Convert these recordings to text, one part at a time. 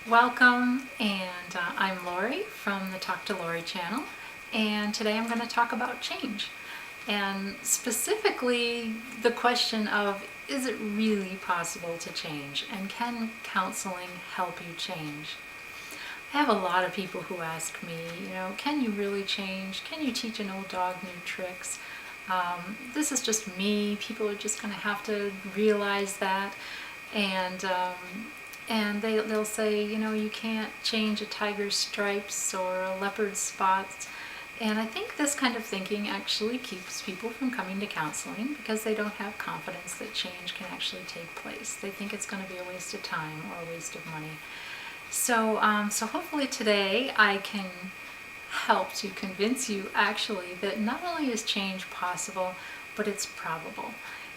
Welcome, and I'm Laurie from the Talk to Laurie channel, and today I'm going to talk about change, and specifically the question of, is it really possible to change, and can counseling help you change? I have a lot of people who ask me, can you really change? Can you teach an old dog new tricks? This is just me. People are just going to have to realize that, and they'll say, you can't change a tiger's stripes or a leopard's spots. And I think this kind of thinking actually keeps people from coming to counseling because they don't have confidence that change can actually take place. They think it's going to be a waste of time or a waste of money. So hopefully today I can help to convince you actually that not only is change possible, but it's probable.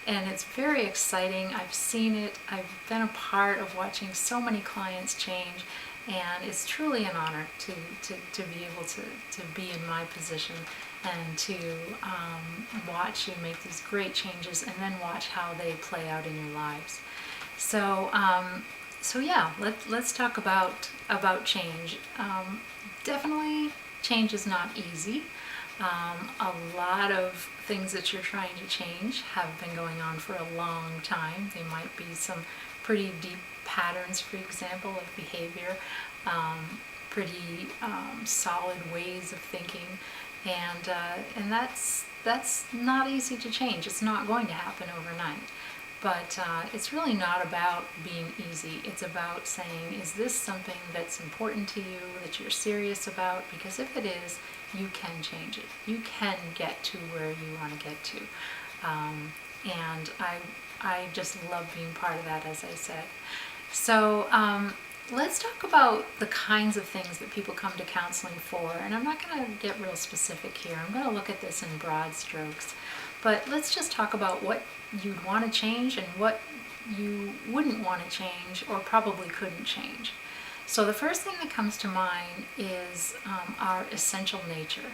And it's very exciting. I've seen it. I've been a part of watching so many clients change, and it's truly an honor to be able to be in my position and to watch you make these great changes and then watch how they play out in your lives. So yeah, let's talk about change. Definitely, change is not easy. A lot of things that you're trying to change have been going on for a long time. They might be some pretty deep patterns, for example, of behavior, pretty solid ways of thinking, and that's not easy to change. It's not going to happen overnight. But it's really not about being easy. It's about saying, is this something that's important to you, that you're serious about? Because if it is, you can change it. You can get to where you want to get to. And I just love being part of that, as I said. So let's talk about the kinds of things that people come to counseling for. And I'm not going to get real specific here. I'm going to look at this in broad strokes. But let's just talk about what you'd want to change and what you wouldn't want to change or probably couldn't change. So the first thing that comes to mind is our essential nature.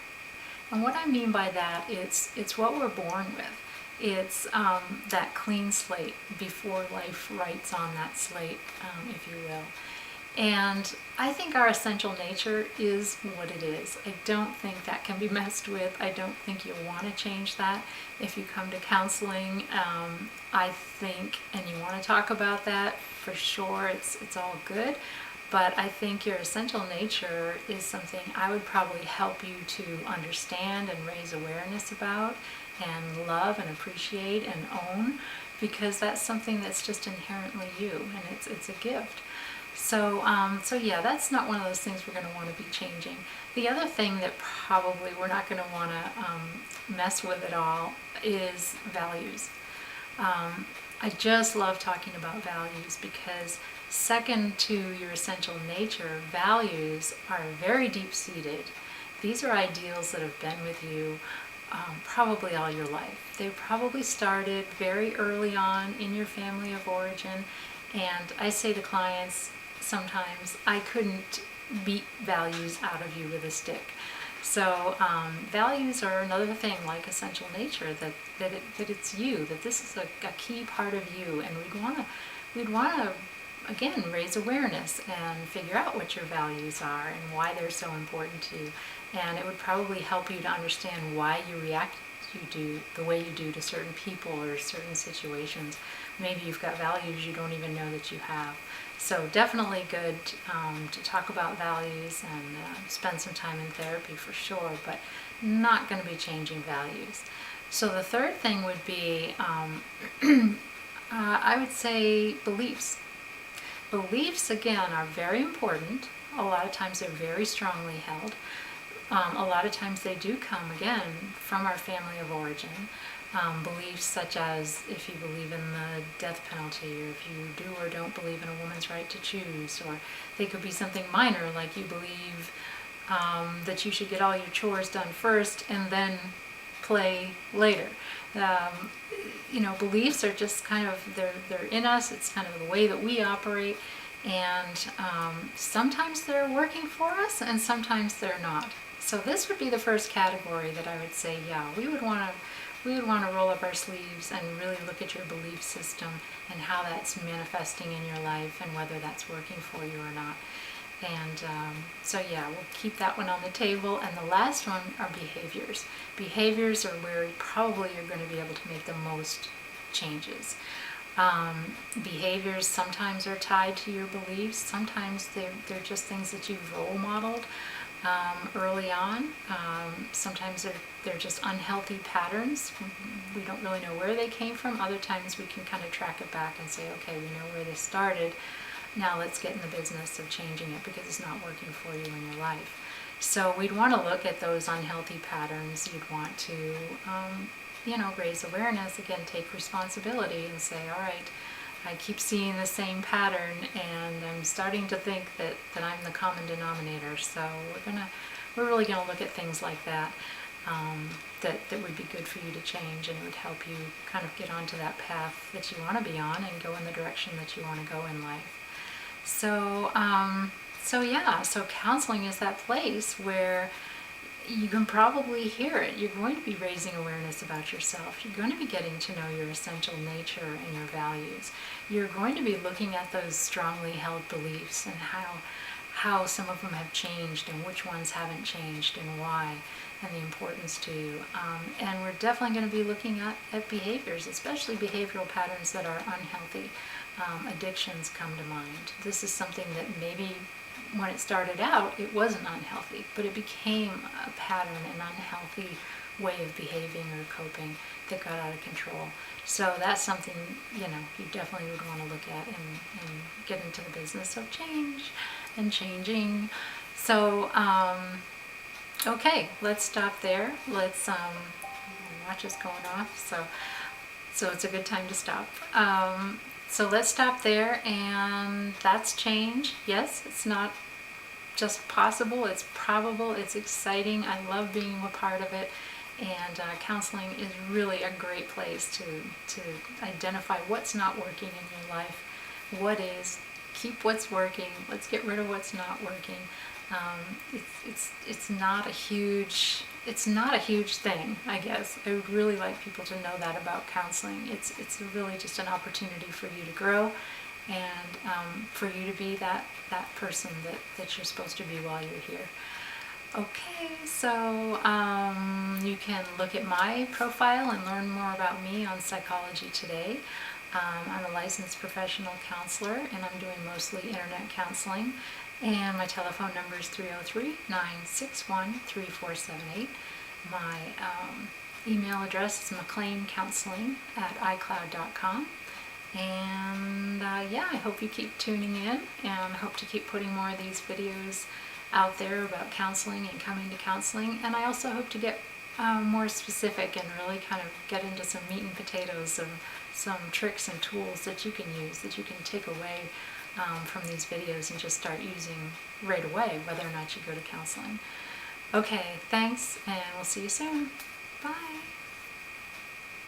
And what I mean by that, it's what we're born with. It's that clean slate before life writes on that slate, if you will. And I think our essential nature is what it is. I don't think that can be messed with. I don't think you'll want to change that if you come to counseling. I think, and you want to talk about that, for sure, it's all good. But I think your essential nature is something I would probably help you to understand and raise awareness about and love and appreciate and own, because that's something that's just inherently you, and it's a gift. So yeah, that's not one of those things we're going to want to be changing. The other thing that probably we're not going to want to mess with at all is values. I just love talking about values because second to your essential nature, values are very deep-seated. These are ideals that have been with you probably all your life. They probably started very early on in your family of origin, and I say to clients, sometimes I couldn't beat values out of you with a stick. So values are another thing like essential nature, that it's you, that this is a key part of you, and we'd want to again raise awareness and figure out what your values are and why they're so important to you. And it would probably help you to understand why you react the way you do to certain people or certain situations. Maybe you've got values you don't even know that you have. So definitely good to talk about values and spend some time in therapy for sure, but not going to be changing values. So the third thing would be, I would say, beliefs. Beliefs, again, are very important. A lot of times they're very strongly held. A lot of times they do come, again, from our family of origin. Beliefs such as if you believe in the death penalty, or if you do or don't believe in a woman's right to choose, or they could be something minor, like you believe that you should get all your chores done first and then play later. Beliefs are just kind of, they're in us. It's kind of the way that we operate, and sometimes they're working for us and sometimes they're not. So this would be the first category that I would say, yeah, we would want to we would want to roll up our sleeves and really look at your belief system and how that's manifesting in your life and whether that's working for you or not. And so yeah, we'll keep that one on the table. And the last one are behaviors. Behaviors are where probably you're going to be able to make the most changes. Behaviors sometimes are tied to your beliefs. Sometimes they're just things that you've role modeled early on. Sometimes they're just unhealthy patterns. We don't really know where they came from. Other times we can kind of track it back and say, okay, we know where they started. Now let's get in the business of changing it because it's not working for you in your life. So we'd want to look at those unhealthy patterns. You'd want to, raise awareness, again, take responsibility and say, all right, I keep seeing the same pattern and I'm starting to think that I'm the common denominator. So we're really gonna look at things like that, that would be good for you to change, and it would help you kind of get onto that path that you want to be on and go in the direction that you want to go in life. So so counseling is that place where you can probably hear it. You're going to be raising awareness about yourself. You're going to be getting to know your essential nature and your values. You're going to be looking at those strongly held beliefs and how some of them have changed and which ones haven't changed and why, and the importance to you. And we're definitely going to be looking at behaviors, especially behavioral patterns that are unhealthy. Addictions come to mind. This is something that maybe when it started out, it wasn't unhealthy, but it became a pattern, an unhealthy way of behaving or coping that got out of control. So that's something, you definitely would want to look at and get into the business of change and changing. So, okay, let's stop there. Let's, watch is going off, so it's a good time to stop. So let's stop there, and that's change. Yes, it's not just possible, it's probable, it's exciting. I love being a part of it, and counseling is really a great place to identify what's not working in your life, what is, keep what's working, let's get rid of what's not working. It's not a huge thing, I guess. I would really like people to know that about counseling. It's really just an opportunity for you to grow and for you to be that person that you're supposed to be while you're here. Okay, so you can look at my profile and learn more about me on Psychology Today. I'm a licensed professional counselor, and I'm doing mostly internet counseling. And my telephone number is 303-961-3478. My email address is mcleancounseling@icloud.com. And I hope you keep tuning in, and I hope to keep putting more of these videos out there about counseling and coming to counseling. And I also hope to get more specific and really kind of get into some meat and potatoes of some tricks and tools that you can use, that you can take away from these videos and just start using right away, whether or not you go to counseling. Okay, thanks, and we'll see you soon. Bye.